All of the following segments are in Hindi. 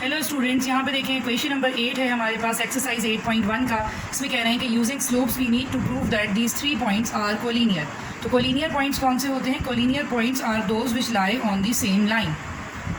हेलो स्टूडेंट्स, यहाँ पे देखें क्वेश्चन नंबर 8 है हमारे पास एक्सरसाइज 8.1 का। इसमें कह रहे हैं कि using slopes we need to prove that these 3 points are collinear. तो कोलिनियर पॉइंट्स कौन से होते हैं? Collinear points are those which lie on the same line.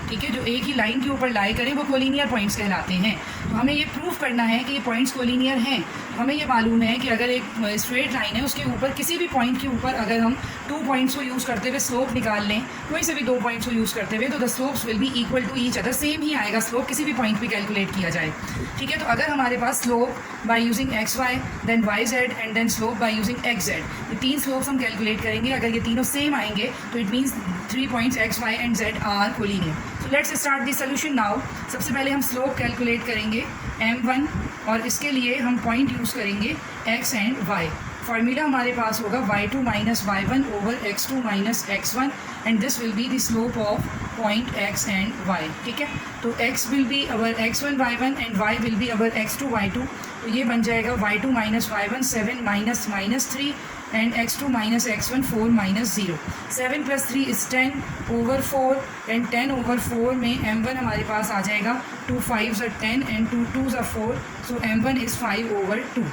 ठीक है, जो एक ही लाइन के ऊपर लाई करें वो कोलिनियर पॉइंट्स कहलाते हैं। तो हमें ये प्रूफ करना है कि ये पॉइंट्स कोलिनियर हैं। हमें ये मालूम है कि अगर एक स्ट्रेट लाइन है उसके ऊपर किसी भी पॉइंट के ऊपर अगर हम 2 पॉइंट्स को यूज़ करते हुए स्लोप निकाल लें, कोई से भी 2 पॉइंट्स को यूज़ करते हुए, तो the slopes will be equal to each other. Same ही आएगा स्लोप किसी भी पॉइंट पे कैलकुलेट किया जाए। ठीक है, तो अगर हमारे पास slope by using X Y then Y Z and then slope by using X Z, ये 3 स्लोप्स हम कैलकुलेट करेंगे। अगर ये तीनों सेम आएंगे तो it means 3 points x y and z are collinear. So let's start the solution now. सबसे पहले हम स्लोप कैलकुलेट करेंगे m1 और इसके लिए हम पॉइंट यूज़ करेंगे x एंड y। फार्मूला हमारे पास होगा y2 minus y1 over x2 minus x1 and this will be the slope of point x and y। ठीक है, तो x will be our x1 y1 and y will be our x2 y2। तो ये बन जाएगा y2 minus y1 7 minus minus 3 and x2 minus x1 4 minus 0। 7 plus 3 is 10 over 4 and 10 over 4 में m1 हमारे पास आ जाएगा 2 5s are 10 and 2 2s are 4, so m1 is 5 over 2।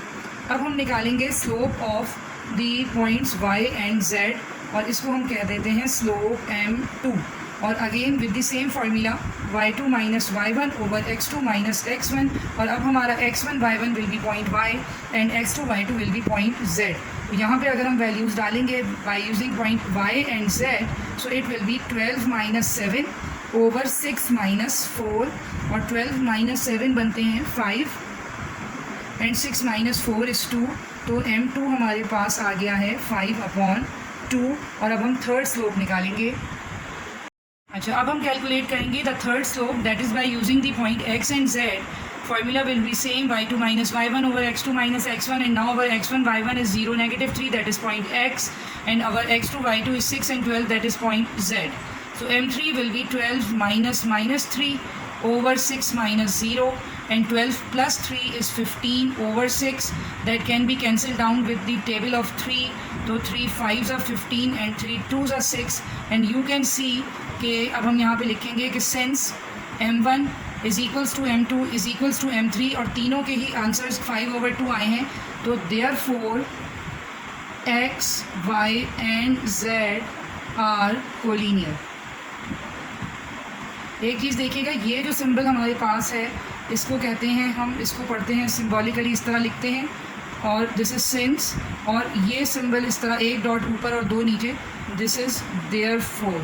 अब हम निकालेंगे slope of the points y and z और इसको हम कह देते हैं स्लोप m2। और again with the same formula y2 minus y1 over x2 minus x1, और अब हमारा x1 y1 will be point y and x2 y2 will be point z। तो यहाँ पे अगर हम वैल्यूज़ डालेंगे by using point y and z, so it will be 12 minus 7 over 6 minus 4, और 12 माइनस 7 बनते हैं 5 एंड 6 माइनस 4 इज़ 2। तो m2 हमारे पास आ गया है 5/2। और अब हम थर्ड स्लोप निकालेंगे। अच्छा, अब हम कैलकुलेट करेंगे the third slope, that is by using the point x and z। Formula will be same, y2 minus y1 over x2 minus x1, and now our x1 y1 is 0 negative 3, that is point x, and our x2 y2 is 6 and 12, that is point z. So m3 will be 12 minus minus 3 over 6 minus 0, and 12 plus 3 is 15 over 6, that can be cancelled down with the table of 3. So 3 5s are 15 and 3 2s are 6, and you can see कि अब हम यहाँ पे लिखेंगे कि since m1 is equals to m2 is equals to m3, और तीनों के ही आंसर्स 5/2 आए हैं, तो therefore x, y and z are collinear. एक चीज़ देखिएगा, ये जो सिंबल हमारे पास है इसको कहते हैं, हम इसको पढ़ते हैं सिम्बॉलिकली इस तरह लिखते हैं, और दिस इज सिंस, और ये सिंबल इस तरह 1 डॉट ऊपर और 2 नीचे, दिस इज़ देयरफॉर।